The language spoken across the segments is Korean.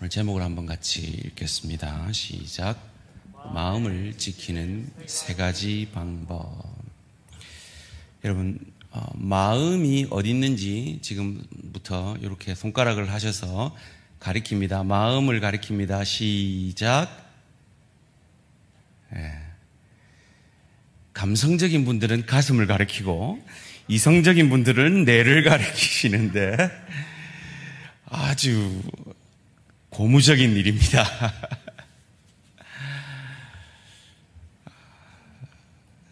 오늘 제목을 한번 같이 읽겠습니다. 시작. 마음을 지키는 세 가지 방법. 여러분, 마음이 어디 있는지 지금부터 이렇게 손가락을 하셔서 가리킵니다. 마음을 가리킵니다. 시작. 감성적인 분들은 가슴을 가리키고 이성적인 분들은 뇌를 가리키시는데 아주 고무적인 일입니다.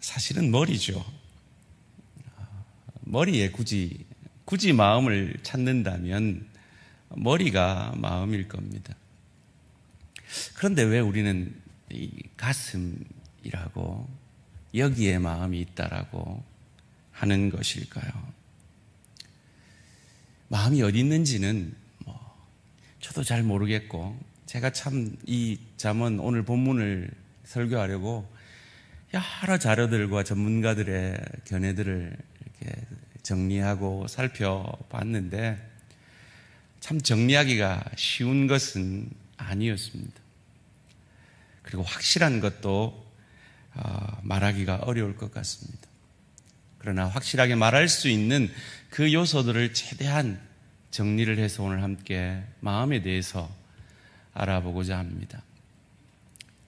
사실은 머리죠. 머리에 굳이 마음을 찾는다면 머리가 마음일 겁니다. 그런데 왜 우리는 이 가슴이라고 여기에 마음이 있다라고 하는 것일까요? 마음이 어디 있는지는 저도 잘 모르겠고, 제가 참 이 잠언 오늘 본문을 설교하려고 여러 자료들과 전문가들의 견해들을 이렇게 정리하고 살펴봤는데 참 정리하기가 쉬운 것은 아니었습니다. 그리고 확실한 것도 말하기가 어려울 것 같습니다. 그러나 확실하게 말할 수 있는 그 요소들을 최대한 정리를 해서 오늘 함께 마음에 대해서 알아보고자 합니다.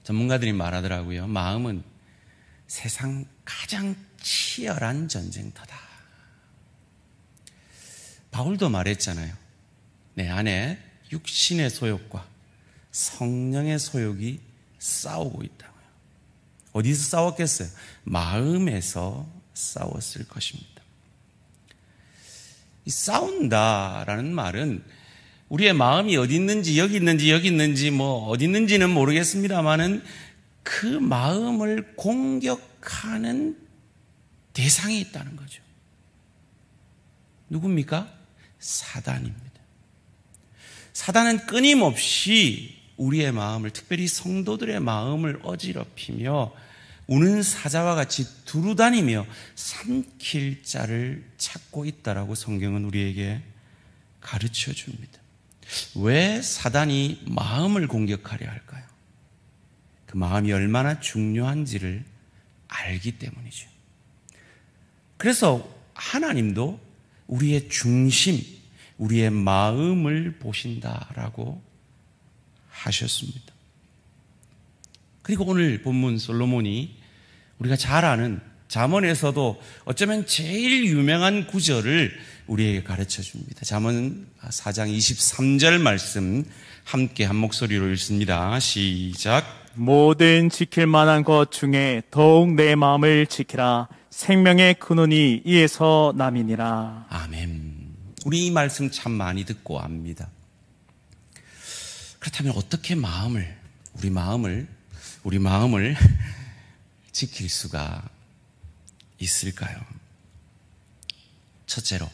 전문가들이 말하더라고요. 마음은 세상 가장 치열한 전쟁터다. 바울도 말했잖아요. 내 안에 육신의 소욕과 성령의 소욕이 싸우고 있다고요. 어디서 싸웠겠어요? 마음에서 싸웠을 것입니다. 이 싸운다라는 말은 우리의 마음이 어디 있는지 여기 있는지 어디 있는지는 모르겠습니다만은 그 마음을 공격하는 대상이 있다는 거죠. 누굽니까? 사단입니다. 사단은 끊임없이 우리의 마음을, 특별히 성도들의 마음을 어지럽히며 우는 사자와 같이 두루다니며 삼킬 자를 찾고 있다라고 성경은 우리에게 가르쳐 줍니다. 왜 사단이 마음을 공격하려 할까요? 그 마음이 얼마나 중요한지를 알기 때문이죠. 그래서 하나님도 우리의 중심, 우리의 마음을 보신다라고 하셨습니다. 그리고 오늘 본문 솔로몬이 우리가 잘 아는 잠언에서도 어쩌면 제일 유명한 구절을 우리에게 가르쳐 줍니다. 잠언 4장 23절 말씀 함께 한 목소리로 읽습니다. 시작. 모든 지킬 만한 것 중에 더욱 내 마음을 지키라. 생명의 근원이 이에서 남이니라. 아멘. 우리 이 말씀 참 많이 듣고 압니다. 그렇다면 어떻게 우리 마음을 지킬 수가 있을까요? 첫째로,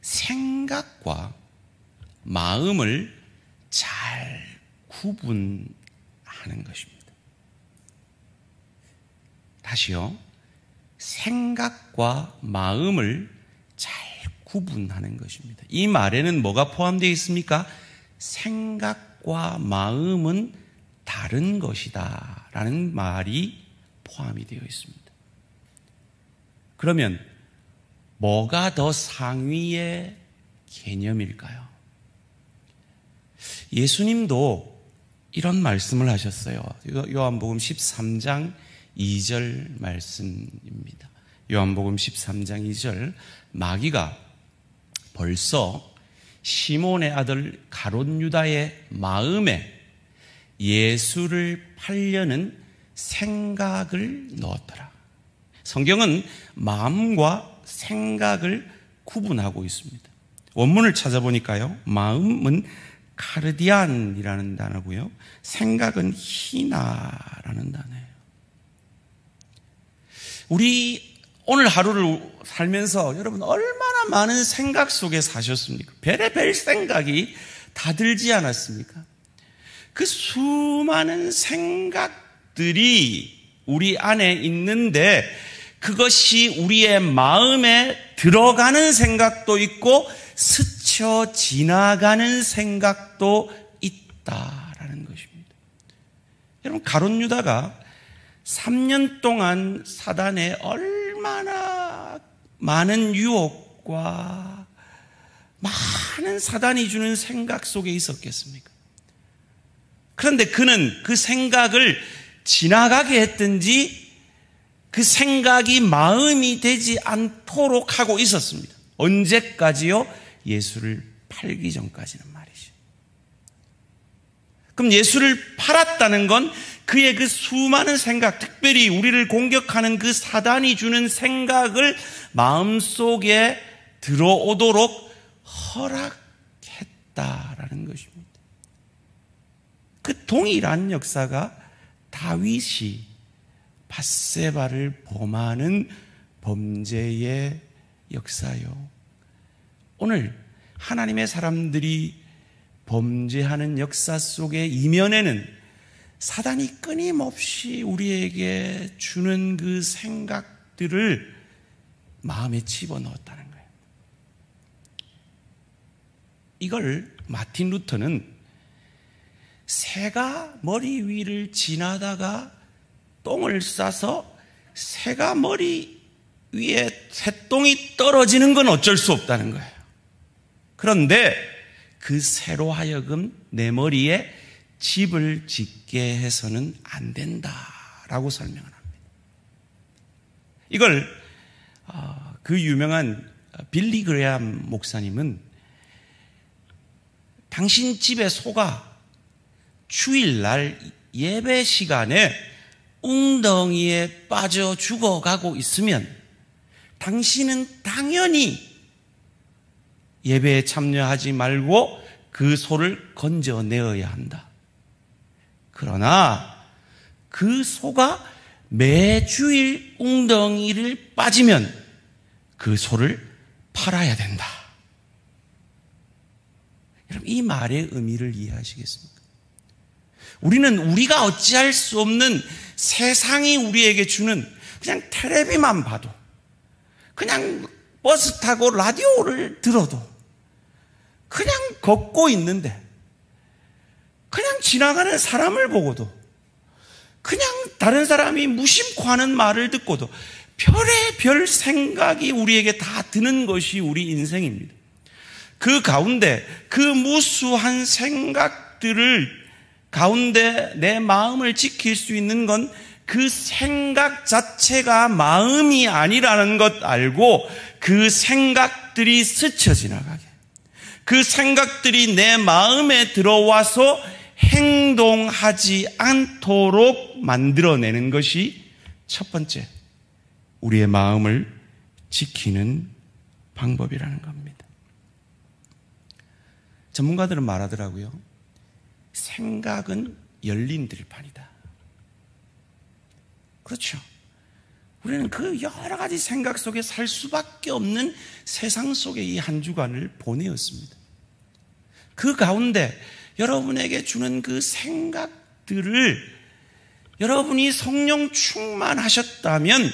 생각과 마음을 잘 구분하는 것입니다. 다시요. 생각과 마음을 잘 구분하는 것입니다. 이 말에는 뭐가 포함되어 있습니까? 생각과 마음은 다른 것이다 라는 말이 포함이 되어 있습니다. 그러면 뭐가 더 상위의 개념일까요? 예수님도 이런 말씀을 하셨어요. 요한복음 13장 2절 말씀입니다. 요한복음 13장 2절, 마귀가 벌써 시몬의 아들 가롯 유다의 마음에 예수를 팔려는 생각을 넣었더라. 성경은 마음과 생각을 구분하고 있습니다. 원문을 찾아보니까요, 마음은 카르디안이라는 단어고요, 생각은 히나라는 단어예요. 우리 오늘 하루를 살면서 여러분 얼마나 많은 생각 속에 사셨습니까? 별의별 생각이 다 들지 않았습니까? 그 수많은 생각들이 우리 안에 있는데 그것이 우리의 마음에 들어가는 생각도 있고 스쳐 스쳐 지나가는 생각도 있다라는 것입니다. 여러분, 가룟 유다가 3년 동안 사단의 얼마나 많은 유혹과 많은 사단이 주는 생각 속에 있었겠습니까? 그런데 그는 그 생각을 지나가게 했든지 그 생각이 마음이 되지 않도록 하고 있었습니다. 언제까지요? 예수를 팔기 전까지는 말이죠. 그럼 예수를 팔았다는 건 그의 그 수많은 생각, 특별히 우리를 공격하는 그 사단이 주는 생각을 마음속에 들어오도록 허락했다라는 것입니다. 그 동일한 역사가 다윗이 밧세바를 범하는 범죄의 역사요. 오늘 하나님의 사람들이 범죄하는 역사 속의 이면에는 사단이 끊임없이 우리에게 주는 그 생각들을 마음에 집어넣었다는 거예요. 이걸 마틴 루터는 새가 머리 위를 지나다가 똥을 싸서 새가 머리 위에 새똥이 떨어지는 건 어쩔 수 없다는 거예요. 그런데 그 새로 하여금 내 머리에 집을 짓게 해서는 안 된다라고 설명을 합니다. 이걸 그 유명한 빌리 그레암 목사님은 당신 집의 소가 주일날 예배 시간에 웅덩이에 빠져 죽어가고 있으면 당신은 당연히 예배에 참여하지 말고 그 소를 건져내어야 한다. 그러나 그 소가 매주일 웅덩이를 빠지면 그 소를 팔아야 된다. 여러분, 이 말의 의미를 이해하시겠습니까? 우리는 우리가 어찌할 수 없는 세상이 우리에게 주는 그냥 텔레비만 봐도, 그냥 버스 타고 라디오를 들어도, 그냥 걷고 있는데, 그냥 지나가는 사람을 보고도, 그냥 다른 사람이 무심코 하는 말을 듣고도 별의별 생각이 우리에게 다 드는 것이 우리 인생입니다. 그 가운데 그 무수한 생각들을 가운데 내 마음을 지킬 수 있는 건 그 생각 자체가 마음이 아니라는 것 알고 그 생각들이 스쳐 지나가게, 그 생각들이 내 마음에 들어와서 행동하지 않도록 만들어내는 것이 첫 번째 우리의 마음을 지키는 방법이라는 겁니다. 전문가들은 말하더라고요. 생각은 열린 들판이다. 그렇죠. 우리는 그 여러 가지 생각 속에 살 수밖에 없는 세상 속에 이 한 주간을 보내었습니다. 그 가운데 여러분에게 주는 그 생각들을 여러분이 성령 충만하셨다면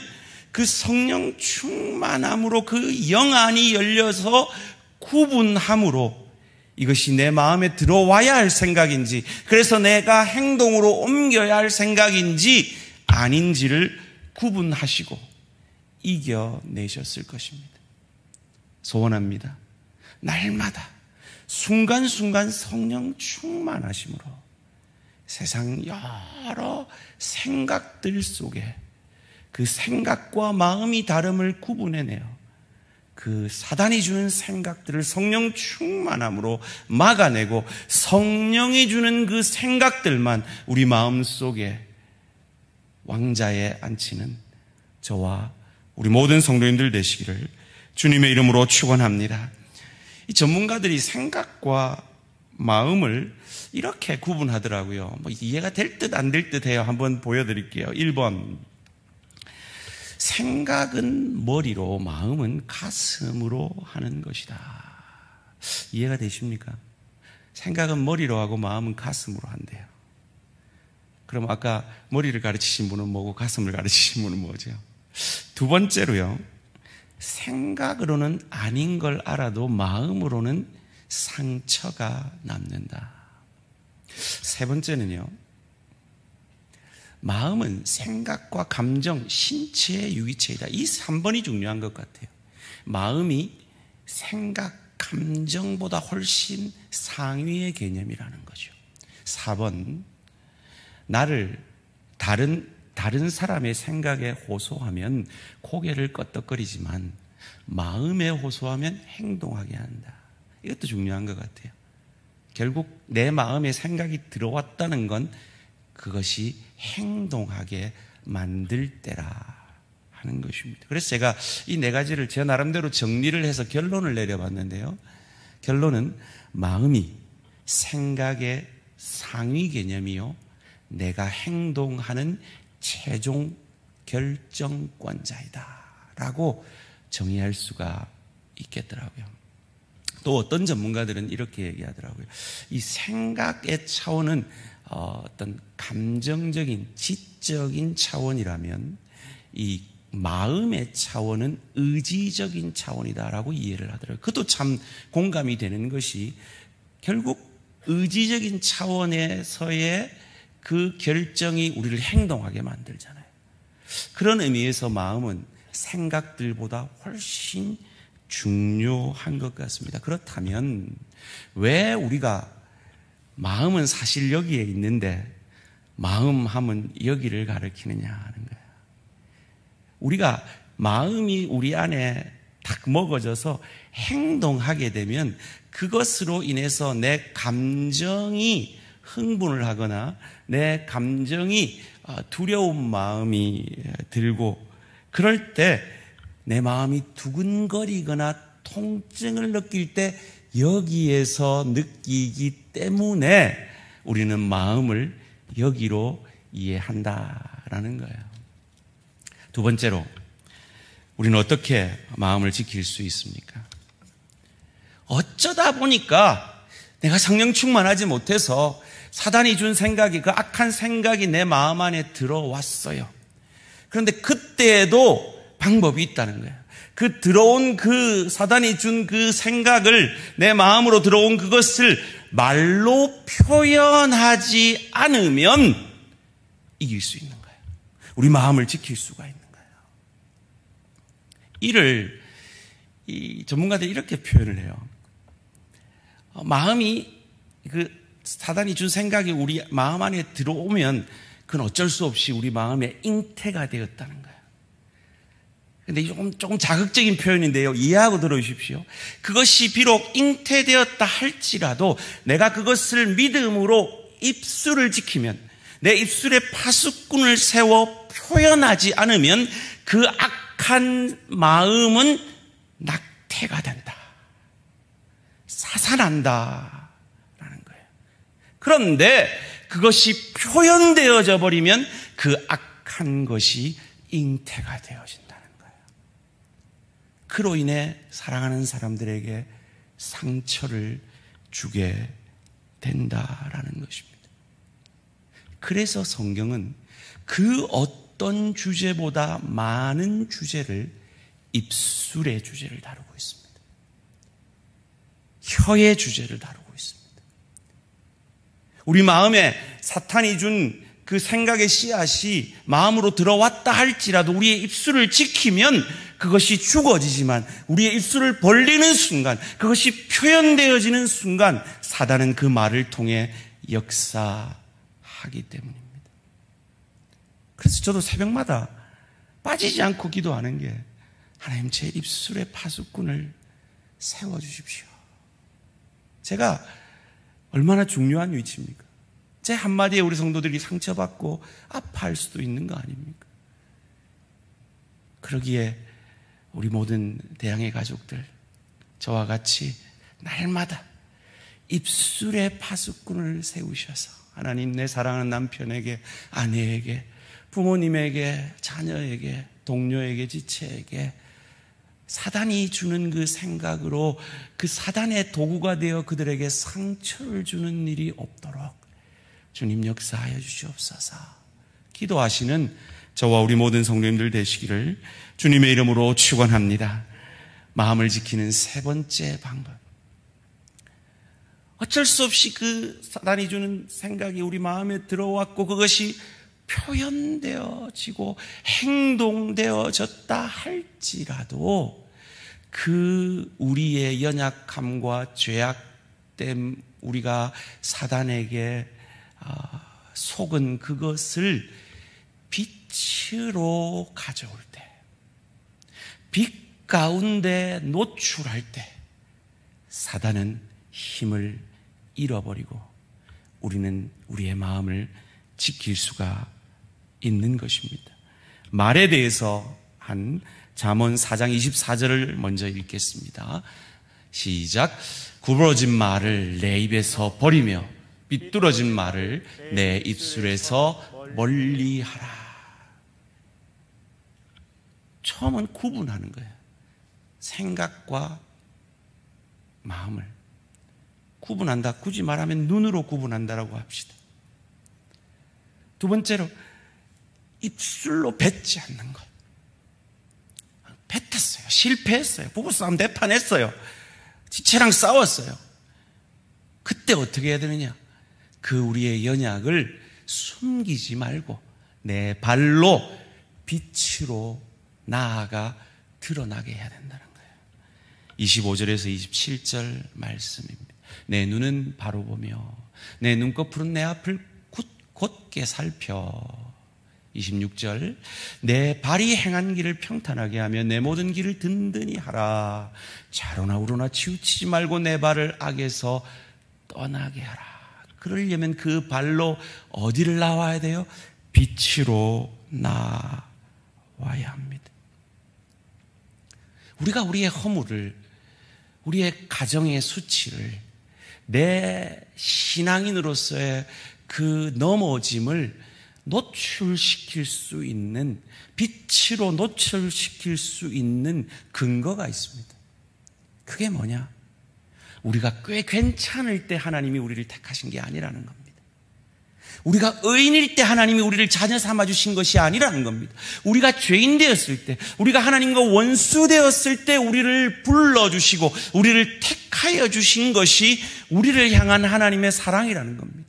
그 성령 충만함으로 그 영안이 열려서 구분함으로 이것이 내 마음에 들어와야 할 생각인지, 그래서 내가 행동으로 옮겨야 할 생각인지 아닌지를 구분하시고 이겨내셨을 것입니다. 소원합니다. 날마다 순간순간 성령 충만하심으로 세상 여러 생각들 속에 그 생각과 마음이 다름을 구분해내어 그 사단이 주는 생각들을 성령 충만함으로 막아내고 성령이 주는 그 생각들만 우리 마음 속에 왕자에 앉히는 저와 우리 모든 성도님들 되시기를 주님의 이름으로 축원합니다. 이 전문가들이 생각과 마음을 이렇게 구분하더라고요. 이해가 될 듯 안 될 듯 해요. 한번 보여드릴게요. 1번. 생각은 머리로, 마음은 가슴으로 하는 것이다. 이해가 되십니까? 생각은 머리로 하고 마음은 가슴으로 한대요. 그럼 아까 머리를 가르치신 분은 뭐고 가슴을 가르치신 분은 뭐죠? 두 번째로요. 생각으로는 아닌 걸 알아도 마음으로는 상처가 남는다. 세 번째는요, 마음은 생각과 감정, 신체의 유기체이다. 이 3번이 중요한 것 같아요. 마음이 생각, 감정보다 훨씬 상위의 개념이라는 거죠. 4번, 나를 다른 사람의 생각에 호소하면 고개를 끄덕거리지만 마음에 호소하면 행동하게 한다. 이것도 중요한 것 같아요. 결국 내 마음에 생각이 들어왔다는 건 그것이 행동하게 만들 때라 하는 것입니다. 그래서 제가 이 네 가지를 제 나름대로 정리를 해서 결론을 내려봤는데요. 결론은 마음이 생각의 상위 개념이요, 내가 행동하는 최종 결정권자이다 라고 정의할 수가 있겠더라고요. 또 어떤 전문가들은 이렇게 얘기하더라고요. 이 생각의 차원은 어떤 감정적인, 지적인 차원이라면 이 마음의 차원은 의지적인 차원이다라고 이해를 하더라고요. 그것도 참 공감이 되는 것이 결국 의지적인 차원에서의 그 결정이 우리를 행동하게 만들잖아요. 그런 의미에서 마음은 생각들보다 훨씬 중요한 것 같습니다. 그렇다면 왜 우리가 마음은 사실 여기에 있는데 마음 하면 여기를 가리키느냐 하는 거예요. 우리가 마음이 우리 안에 딱 먹어져서 행동하게 되면 그것으로 인해서 내 감정이 흥분을 하거나 내 감정이 두려운 마음이 들고, 그럴 때 내 마음이 두근거리거나 통증을 느낄 때 여기에서 느끼기 때문에 우리는 마음을 여기로 이해한다라는 거예요. 두 번째로, 우리는 어떻게 마음을 지킬 수 있습니까? 어쩌다 보니까 내가 성령 충만하지 못해서 사단이 준 생각이, 그 악한 생각이 내 마음 안에 들어왔어요. 그런데 그때에도 방법이 있다는 거예요. 그 들어온 그 사단이 준 그 생각을, 내 마음으로 들어온 그것을 말로 표현하지 않으면 이길 수 있는 거예요. 우리 마음을 지킬 수가 있는 거예요. 이를 이 전문가들이 이렇게 표현을 해요. 마음이, 그 사단이 준 생각이 우리 마음 안에 들어오면 그건 어쩔 수 없이 우리 마음에 잉태가 되었다는 거예요. 근데 조금 자극적인 표현인데요, 이해하고 들어주십시오. 그것이 비록 잉태되었다 할지라도 내가 그것을 믿음으로 입술을 지키면, 내 입술에 파수꾼을 세워 표현하지 않으면 그 악한 마음은 낙태가 된다, 사살한다 라는 거예요. 그런데 그것이 표현되어져 버리면 그 악한 것이 잉태가 되어진다는 거예요. 그로 인해 사랑하는 사람들에게 상처를 주게 된다라는 것입니다. 그래서 성경은 그 어떤 주제보다 많은 주제를, 입술의 주제를 다루고 있습니다. 혀의 주제를 다루고 있습니다. 우리 마음에 사탄이 준 그 생각의 씨앗이 마음으로 들어왔다 할지라도 우리의 입술을 지키면 그것이 죽어지지만, 우리의 입술을 벌리는 순간, 그것이 표현되어지는 순간 사단은 그 말을 통해 역사하기 때문입니다. 그래서 저도 새벽마다 빠지지 않고 기도하는 게, 하나님 제 입술의 파수꾼을 세워주십시오. 제가 얼마나 중요한 위치입니까? 제 한마디에 우리 성도들이 상처받고 아파할 수도 있는 거 아닙니까? 그러기에 우리 모든 대양의 가족들, 저와 같이 날마다 입술의 파수꾼을 세우셔서 하나님, 내 사랑하는 남편에게, 아내에게, 부모님에게, 자녀에게, 동료에게, 지체에게 사단이 주는 그 생각으로 그 사단의 도구가 되어 그들에게 상처를 주는 일이 없도록 주님 역사하여 주시옵소서. 기도하시는 저와 우리 모든 성도님들 되시기를 주님의 이름으로 축원합니다. 마음을 지키는 세 번째 방법, 어쩔 수 없이 그 사단이 주는 생각이 우리 마음에 들어왔고 그것이 표현되어지고 행동되어졌다 할지라도 그 우리의 연약함과 죄악됨, 우리가 사단에게 속은 그것을 빛으로 가져올 때, 빛 가운데 노출할 때 사단은 힘을 잃어버리고 우리는 우리의 마음을 지킬 수가 있는 것입니다. 말에 대해서 한 잠언 4장 24절을 먼저 읽겠습니다. 시작. 구부러진 말을 내 입에서 버리며 삐뚤어진 말을 내 입술에서 멀리하라. 처음은 구분하는 거예요. 생각과 마음을 구분한다. 굳이 말하면 눈으로 구분한다라고 합시다. 두 번째로 입술로 뱉지 않는 것. 뱉었어요. 실패했어요. 부부싸움 대판했어요. 지체랑 싸웠어요. 그때 어떻게 해야 되느냐? 그 우리의 연약을 숨기지 말고 내 발로 빛으로 나아가 드러나게 해야 된다는 거예요. 25절에서 27절 말씀입니다. 내 눈은 바로 보며 내 눈꺼풀은 내 앞을 곧게 살펴. 26절 내 발이 행한 길을 평탄하게 하며 내 모든 길을 든든히 하라. 좌로나 우로나 치우치지 말고 내 발을 악에서 떠나게 하라. 그러려면 그 발로 어디를 나와야 돼요? 빛으로 나와야 합니다. 우리가 우리의 허물을, 우리의 가정의 수치를, 내 신앙인으로서의 그 넘어짐을 노출시킬 수 있는, 빛으로 노출시킬 수 있는 근거가 있습니다. 그게 뭐냐? 우리가 꽤 괜찮을 때 하나님이 우리를 택하신 게 아니라는 겁니다. 우리가 의인일 때 하나님이 우리를 자녀 삼아주신 것이 아니라는 겁니다. 우리가 죄인 되었을 때, 우리가 하나님과 원수 되었을 때 우리를 불러주시고 우리를 택하여 주신 것이 우리를 향한 하나님의 사랑이라는 겁니다.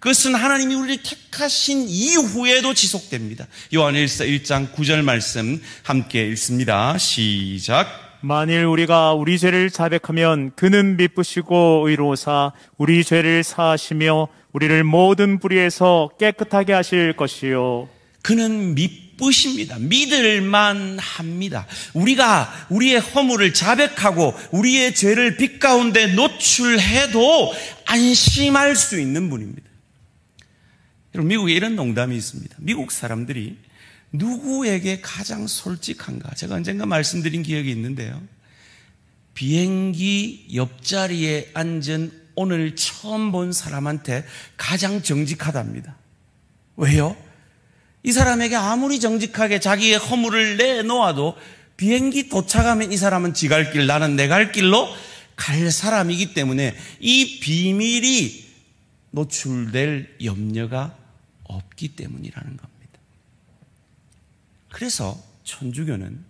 그것은 하나님이 우리를 택하신 이후에도 지속됩니다. 요한일서 1장 9절 말씀 함께 읽습니다. 시작. 만일 우리가 우리 죄를 자백하면 그는 미쁘시고 의로우사 우리 죄를 사하시며 우리를 모든 불의에서 깨끗하게 하실 것이요. 그는 미쁘십니다. 믿을만 합니다. 우리가 우리의 허물을 자백하고 우리의 죄를 빛 가운데 노출해도 안심할 수 있는 분입니다. 여러분, 미국에 이런 농담이 있습니다. 미국 사람들이 누구에게 가장 솔직한가? 제가 언젠가 말씀드린 기억이 있는데요. 비행기 옆자리에 앉은 오늘 처음 본 사람한테 가장 정직하답니다. 왜요? 이 사람에게 아무리 정직하게 자기의 허물을 내놓아도 비행기 도착하면 이 사람은 지 갈 길, 나는 내 갈 길로 갈 사람이기 때문에 이 비밀이 노출될 염려가 없기 때문이라는 겁니다. 그래서 천주교는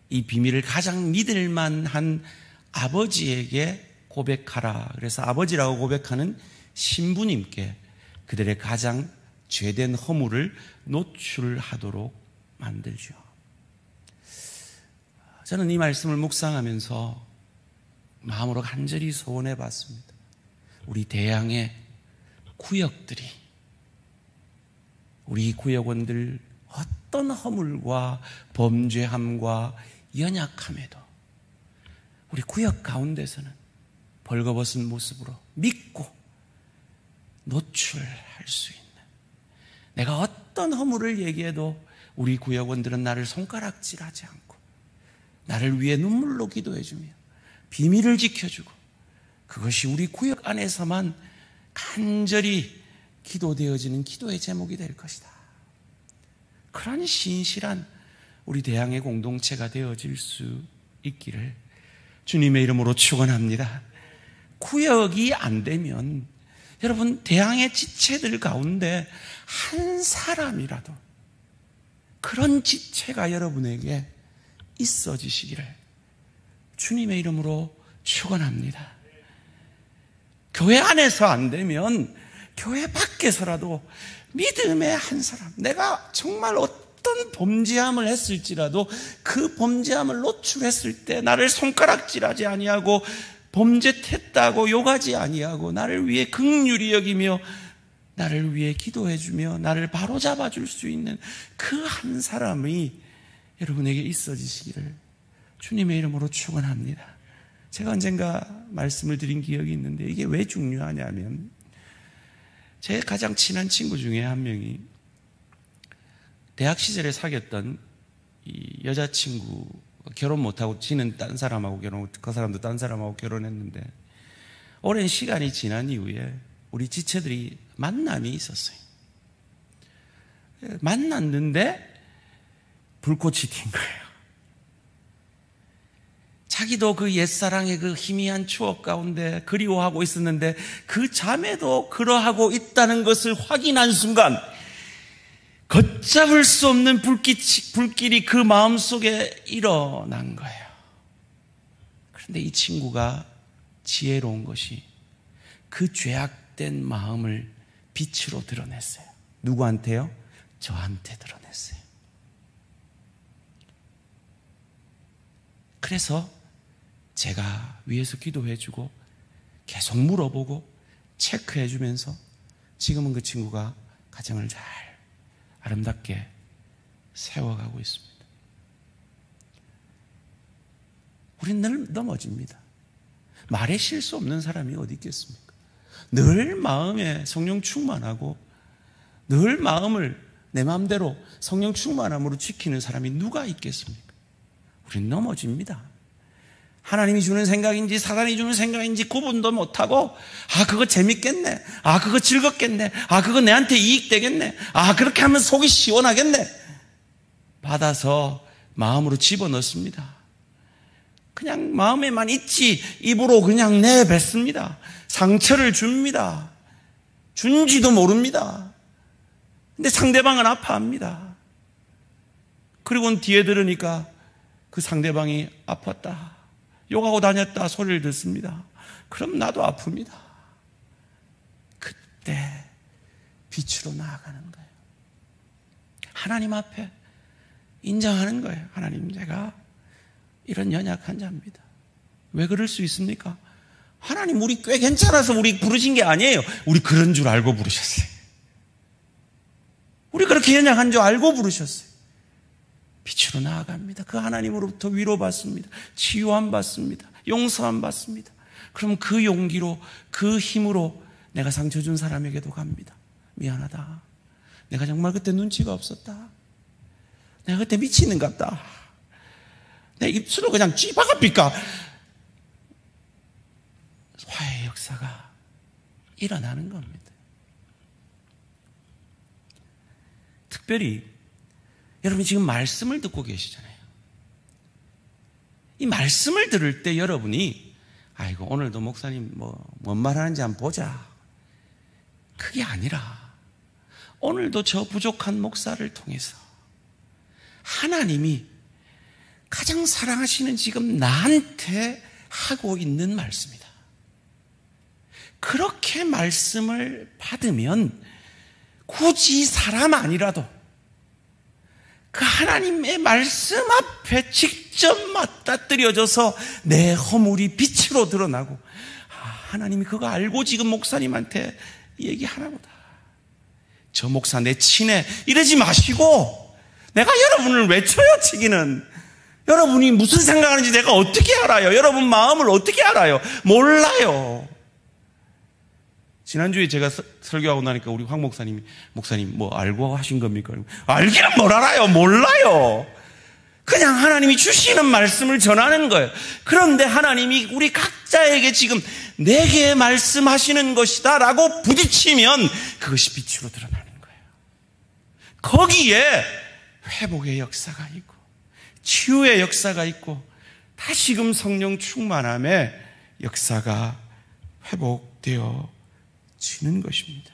이 비밀을 가장 믿을 만한 아버지에게 고백하라. 그래서 아버지라고 고백하는 신부님께 그들의 가장 죄된 허물을 노출하도록 만들죠. 저는 이 말씀을 묵상하면서 마음으로 간절히 소원해 봤습니다. 우리 대양의 구역들이, 우리 구역원들 어떤 허물과 범죄함과 연약함에도 우리 구역 가운데서는 벌거벗은 모습으로 믿고 노출할 수 있는, 내가 어떤 허물을 얘기해도 우리 구역원들은 나를 손가락질하지 않고 나를 위해 눈물로 기도해주며 비밀을 지켜주고, 그것이 우리 구역 안에서만 간절히 기도되어지는 기도의 제목이 될 것이다. 그런 신실한 우리 대양의 공동체가 되어질 수 있기를 주님의 이름으로 축원합니다. 구역이 안 되면 여러분, 대양의 지체들 가운데 한 사람이라도 그런 지체가 여러분에게 있어지시기를 주님의 이름으로 축원합니다. 교회 안에서 안 되면 교회 밖에서라도 믿음의 한 사람, 내가 정말 어떤 범죄함을 했을지라도 그 범죄함을 노출했을 때 나를 손가락질하지 아니하고 범죄했다고 욕하지 아니하고 나를 위해 긍휼히 여기며 나를 위해 기도해주며 나를 바로잡아 줄 수 있는 그 한 사람이 여러분에게 있어지시기를 주님의 이름으로 축원합니다. 제가 언젠가 말씀을 드린 기억이 있는데 이게 왜 중요하냐면 제 가장 친한 친구 중에 한 명이 대학 시절에 사귀었던 이 여자친구 결혼 못하고 지는 딴 사람하고 그 사람도 딴 사람하고 결혼했는데 오랜 시간이 지난 이후에 우리 지체들이 만남이 있었어요. 만났는데 불꽃이 튄 거예요. 자기도 그 옛사랑의 그 희미한 추억 가운데 그리워하고 있었는데 그 자매도 그러하고 있다는 것을 확인한 순간 걷잡을 수 없는 불길이 그 마음속에 일어난 거예요. 그런데 이 친구가 지혜로운 것이 그 죄악된 마음을 빛으로 드러냈어요. 누구한테요? 저한테 드러냈어요. 그래서 제가 위에서 기도해주고 계속 물어보고 체크해주면서 지금은 그 친구가 가정을 잘 아름답게 세워가고 있습니다. 우린 늘 넘어집니다. 말에 실수 없는 사람이 어디 있겠습니까? 늘 마음에 성령 충만하고 늘 마음을 내 마음대로 성령 충만함으로 지키는 사람이 누가 있겠습니까? 우린 넘어집니다. 하나님이 주는 생각인지 사단이 주는 생각인지 구분도 못하고 그거 재밌겠네, 그거 즐겁겠네, 그거 내한테 이익되겠네, 그렇게 하면 속이 시원하겠네 받아서 마음으로 집어넣습니다. 그냥 마음에만 있지 입으로 그냥 내뱉습니다. 상처를 줍니다. 준지도 모릅니다. 근데 상대방은 아파합니다. 그리고는 뒤에 들으니까 그 상대방이 아팠다, 욕하고 다녔다 소리를 듣습니다. 그럼 나도 아픕니다. 그때 빛으로 나아가는 거예요. 하나님 앞에 인정하는 거예요. 하나님, 제가 이런 연약한 자입니다. 왜 그럴 수 있습니까? 하나님, 우리 꽤 괜찮아서 우리 부르신 게 아니에요. 우리 그런 줄 알고 부르셨어요. 우리 그렇게 연약한 줄 알고 부르셨어요. 빛으로 나아갑니다. 그 하나님으로부터 위로받습니다. 치유함 받습니다. 용서함 받습니다. 그럼 그 용기로, 그 힘으로 내가 상처 준 사람에게도 갑니다. 미안하다. 내가 정말 그때 눈치가 없었다. 내가 그때 미치는 것 같다. 내 입술을 그냥 쥐박아삐까. 화해의 역사가 일어나는 겁니다. 특별히 여러분이 지금 말씀을 듣고 계시잖아요. 이 말씀을 들을 때 여러분이 아이고 오늘도 목사님 뭔 말하는지 한번 보자, 그게 아니라 오늘도 저 부족한 목사를 통해서 하나님이 가장 사랑하시는 지금 나한테 하고 있는 말씀이다. 그렇게 말씀을 받으면 굳이 사람 아니라도 그 하나님의 말씀 앞에 직접 맞닥뜨려져서 내 허물이 빛으로 드러나고 하나님이 그거 알고 지금 목사님한테 얘기하나 보다. 저 목사 내 친해 이러지 마시고 내가 여러분을 외쳐요. 치기는 여러분이 무슨 생각하는지 내가 어떻게 알아요? 여러분 마음을 어떻게 알아요? 몰라요. 지난주에 제가 설교하고 나니까 우리 황 목사님이 목사님 뭐 알고 하신 겁니까? 알기는 뭘 알아요? 몰라요. 그냥 하나님이 주시는 말씀을 전하는 거예요. 그런데 하나님이 우리 각자에게 지금 내게 말씀하시는 것이다 라고 부딪히면 그것이 빛으로 드러나는 거예요. 거기에 회복의 역사가 있고 치유의 역사가 있고 다시금 성령 충만함의 역사가 회복되어 지는 것입니다.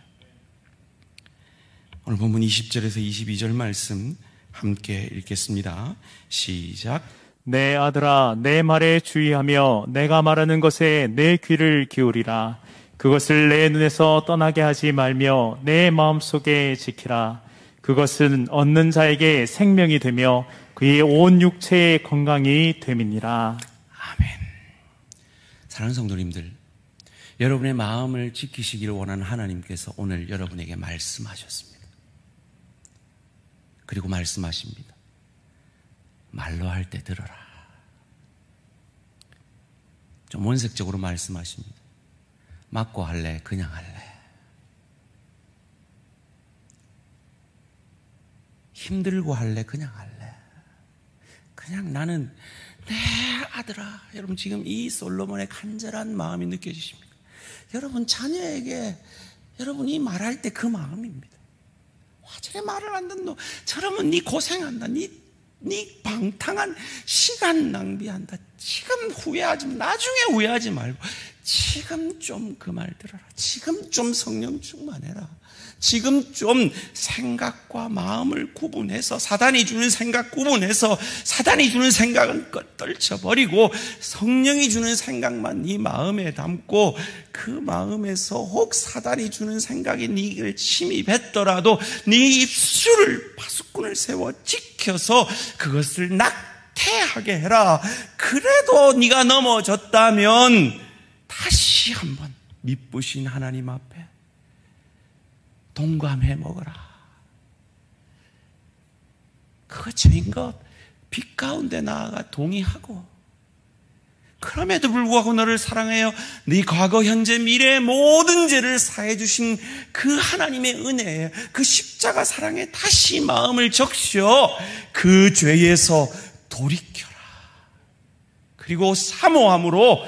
오늘 본문 20절에서 22절 말씀 함께 읽겠습니다. 시작. 내 아들아, 내 말에 주의하며 내가 말하는 것에 내 귀를 기울이라. 그것을 내 눈에서 떠나게 하지 말며 내 마음속에 지키라. 그것은 얻는 자에게 생명이 되며 그의 온 육체의 건강이 됨이니라. 아멘. 사랑하는 성도님들, 여러분의 마음을 지키시기를 원하는 하나님께서 오늘 여러분에게 말씀하셨습니다. 그리고 말씀하십니다. 말로 할 때 들어라. 좀 원색적으로 말씀하십니다. 맞고 할래? 그냥 할래? 힘들고 할래? 그냥 할래? 그냥 나는 내 아들아. 여러분 지금 이 솔로몬의 간절한 마음이 느껴지십니까? 여러분 자녀에게 여러분이 말할 때 그 마음입니다. 쟤 말을 안 듣노. 저러면 네 고생한다. 네 방탕한 시간 낭비한다. 지금 후회하지, 나중에 후회하지 말고 지금 좀 그 말 들어라. 지금 좀 성령 충만해라. 지금 좀 생각과 마음을 구분해서, 사단이 주는 생각 구분해서, 사단이 주는 생각은 떨쳐버리고 성령이 주는 생각만 네 마음에 담고, 그 마음에서 혹 사단이 주는 생각이 네를 침입했더라도 네 입술을, 파수꾼을 세워 지켜서 그것을 낙태하게 해라. 그래도 네가 넘어졌다면 다시 한번 미쁘신 하나님 앞에 동감해 먹어라. 그거 죄인 것 빛 가운데 나아가 동의하고, 그럼에도 불구하고 너를 사랑하여 네 과거 현재 미래의 모든 죄를 사해 주신 그 하나님의 은혜에, 그 십자가 사랑에 다시 마음을 적셔 그 죄에서 돌이켜라. 그리고 사모함으로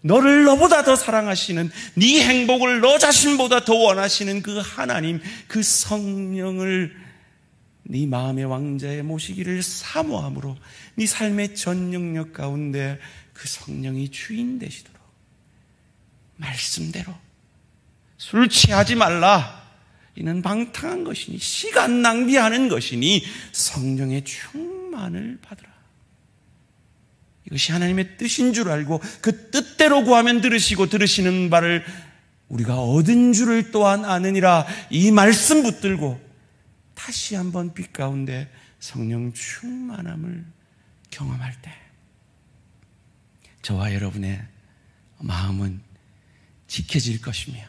너를 너보다 더 사랑하시는, 네 행복을 너 자신보다 더 원하시는 그 하나님, 그 성령을 네 마음의 왕자에 모시기를 사모함으로 네 삶의 전 영역 가운데 그 성령이 주인 되시도록 말씀대로 술 취하지 말라. 이는 방탕한 것이니 시간 낭비하는 것이니 성령의 충만을 받으라. 이것이 하나님의 뜻인 줄 알고 그 뜻대로 구하면 들으시고 들으시는 바를 우리가 얻은 줄을 또한 아느니라. 이 말씀 붙들고 다시 한번 빛 가운데 성령 충만함을 경험할 때 저와 여러분의 마음은 지켜질 것이며,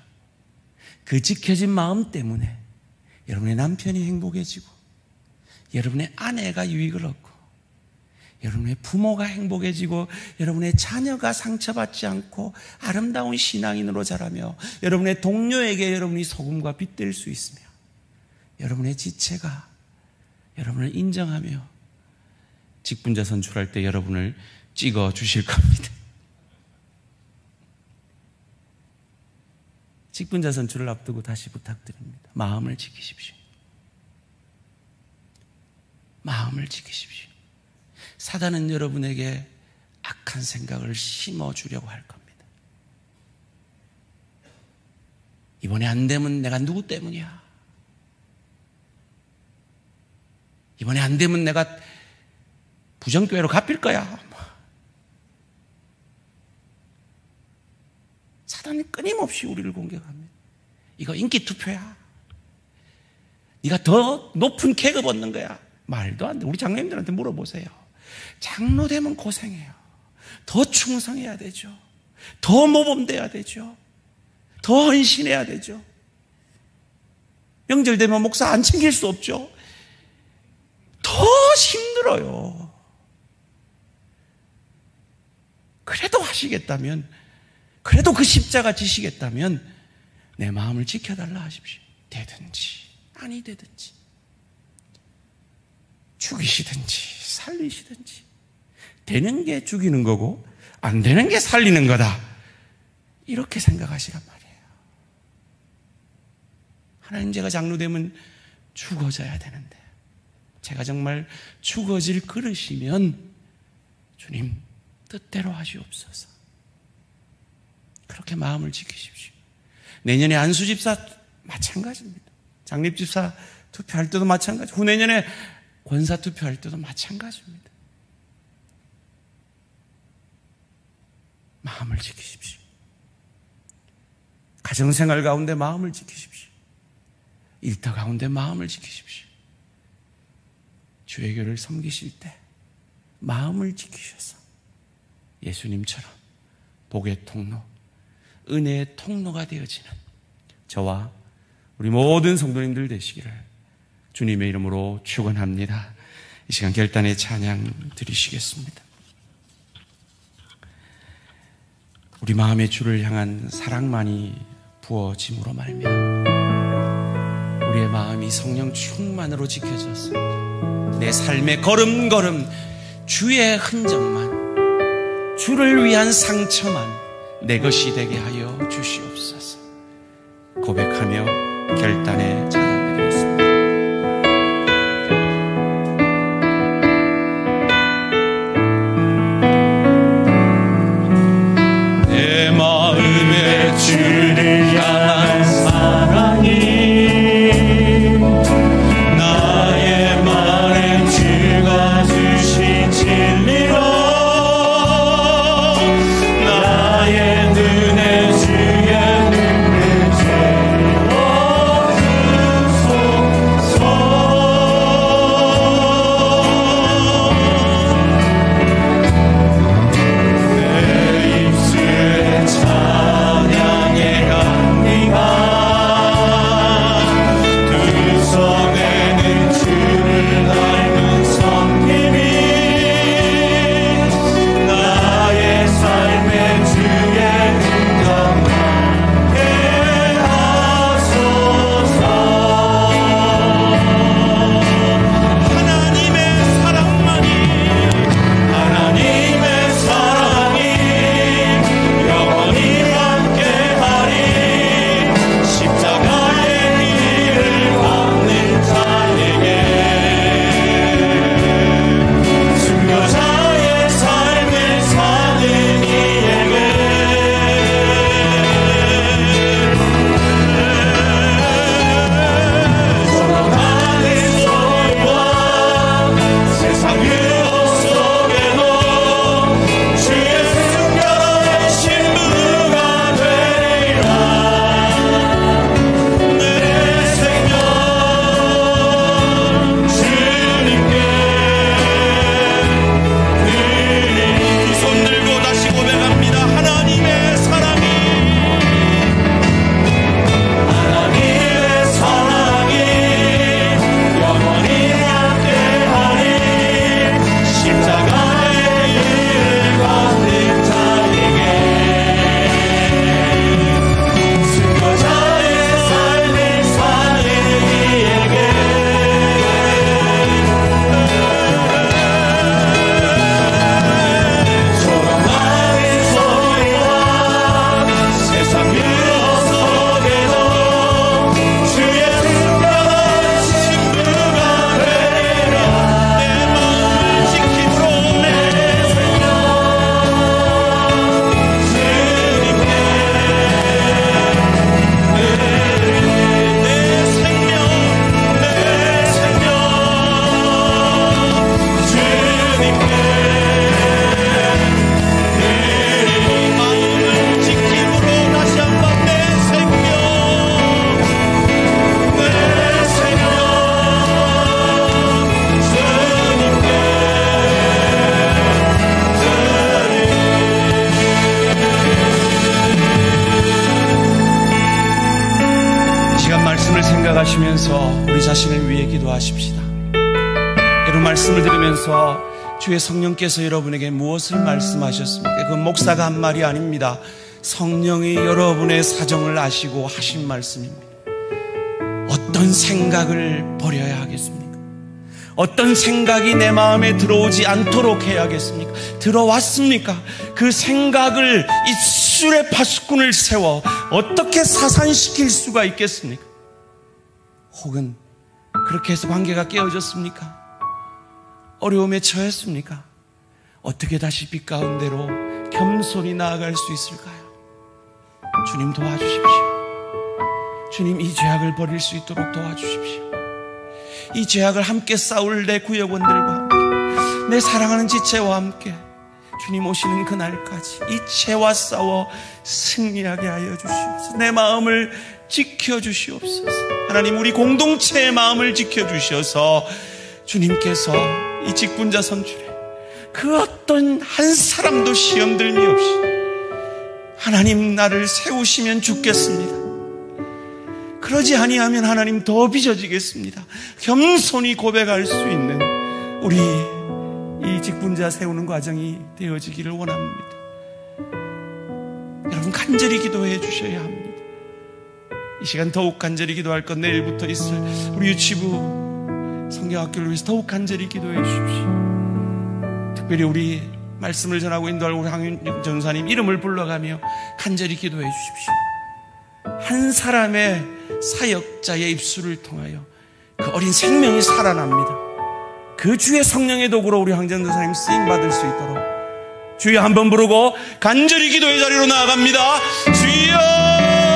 그 지켜진 마음 때문에 여러분의 남편이 행복해지고, 여러분의 아내가 유익을 얻고, 여러분의 부모가 행복해지고, 여러분의 자녀가 상처받지 않고 아름다운 신앙인으로 자라며, 여러분의 동료에게 여러분이 소금과 빛 될 수 있으며, 여러분의 지체가 여러분을 인정하며 직분자 선출할 때 여러분을 찍어 주실 겁니다. 직분자 선출을 앞두고 다시 부탁드립니다. 마음을 지키십시오. 마음을 지키십시오. 사단은 여러분에게 악한 생각을 심어주려고 할 겁니다. 이번에 안 되면 내가 누구 때문이야? 이번에 안 되면 내가 부정교회로 갚일 거야. 사단이 끊임없이 우리를 공격합니다. 이거 인기 투표야. 네가 더 높은 계급 얻는 거야. 말도 안 돼. 우리 장로님들한테 물어보세요. 장로 되면 고생해요. 더 충성해야 되죠. 더 모범돼야 되죠. 더 헌신해야 되죠. 명절 되면 목사 안 챙길 수 없죠. 더 힘들어요. 그래도 하시겠다면, 그래도 그 십자가 지시겠다면 내 마음을 지켜달라 하십시오. 되든지 아니 되든지, 죽이시든지 살리시든지, 되는 게 죽이는 거고 안 되는 게 살리는 거다, 이렇게 생각하시란 말이에요. 하나님, 제가 장로 되면 죽어져야 되는데 제가 정말 죽어질 그릇이면 주님 뜻대로 하시옵소서. 그렇게 마음을 지키십시오. 내년에 안수집사 마찬가지입니다. 장립집사 투표할 때도 마찬가지, 후내년에 권사 투표할 때도 마찬가지입니다. 마음을 지키십시오. 가정생활 가운데 마음을 지키십시오. 일터 가운데 마음을 지키십시오. 주의 교회를 섬기실 때 마음을 지키셔서 예수님처럼 복의 통로, 은혜의 통로가 되어지는 저와 우리 모든 성도님들 되시기를 주님의 이름으로 축원합니다. 이 시간 결단의 찬양 드리시겠습니다. 우리 마음의 주를 향한 사랑만이 부어짐으로 말미암아 우리의 마음이 성령 충만으로 지켜졌습니다. 내 삶의 걸음걸음 주의 흔적만, 주를 위한 상처만 내 것이 되게 하여 주시옵소서. 고백하며 결단의 찬양 드리겠습니다. 내 마음의 주를 향한 사랑이 나의 말에 주가 주신 진리로 나의 눈에 주의 눈을 채워주소서. 내 입술에 찬양의 향기가 두 손에는 주를 닮은 섬김이 나의 삶의 주의 능력만게 하소서. 하나님의 사랑만이 영원히 함께하리. 십자가의 길을 걷는 자에게 순교자의 삶을 사는 이에게 걸어가는 소리와 세상 유혹 속에도 주의 순결한 신부가 되리라. 내 생명 주님께 드리리. 두 손 들고 다시 고백합니다. 하나님의 사랑이 영원히 함께하리. 십자가의 길을 걷는 자에게 순교자의 삶을 사는 이에게 조롱하는 소리와 세상 유혹 속에도 주의 순결한 신부가 되리라. 내 마음을 지키므로 내 생명 주님께 내 생명 주님께 마음을 지킴으로 다시 한번 내 생명 이 시간 말씀을 생각하시면서 우리 자신을 위해 기도하십시다. 여러분 말씀을 들으면서 주의 성령께서 여러분에게 무엇을 말씀하셨습니까? 그건 목사가 한 말이 아닙니다. 성령이 여러분의 사정을 아시고 하신 말씀입니다. 어떤 생각을 버려야 하겠습니까? 어떤 생각이 내 마음에 들어오지 않도록 해야겠습니까? 들어왔습니까? 그 생각을 입술에 파수꾼을 세워 어떻게 사산시킬 수가 있겠습니까? 혹은 그렇게 해서 관계가 깨어졌습니까? 어려움에 처했습니까? 어떻게 다시 빛 가운데로 겸손히 나아갈 수 있을까요? 주님 도와주십시오. 주님 이 죄악을 버릴 수 있도록 도와주십시오. 이 죄악을 함께 싸울 내 구역원들과 함께, 내 사랑하는 지체와 함께 주님 오시는 그날까지 이 죄와 싸워 승리하게 하여 주시옵소서. 내 마음을 지켜주시옵소서. 하나님, 우리 공동체의 마음을 지켜주셔서 주님께서 이 직분자 선출에 그 어떤 한 사람도 시험들미 없이 하나님 나를 세우시면 죽겠습니다. 그러지 아니하면 하나님 더 빚어지겠습니다. 겸손히 고백할 수 있는 우리 이 직분자 세우는 과정이 되어지기를 원합니다. 여러분, 간절히 기도해 주셔야 합니다. 이 시간 더욱 간절히 기도할 것, 내일부터 있을 우리 유치부 성경학교를 위해서 더욱 간절히 기도해 주십시오. 특별히 우리 말씀을 전하고 인도할 우리 황윤 전사님 이름을 불러가며 간절히 기도해 주십시오. 한 사람의 사역자의 입술을 통하여 그 어린 생명이 살아납니다. 그 주의 성령의 도구로 우리 황전 전사님 쓰임받을 수 있도록 주여 한번 부르고 간절히 기도의 자리로 나아갑니다. 주여!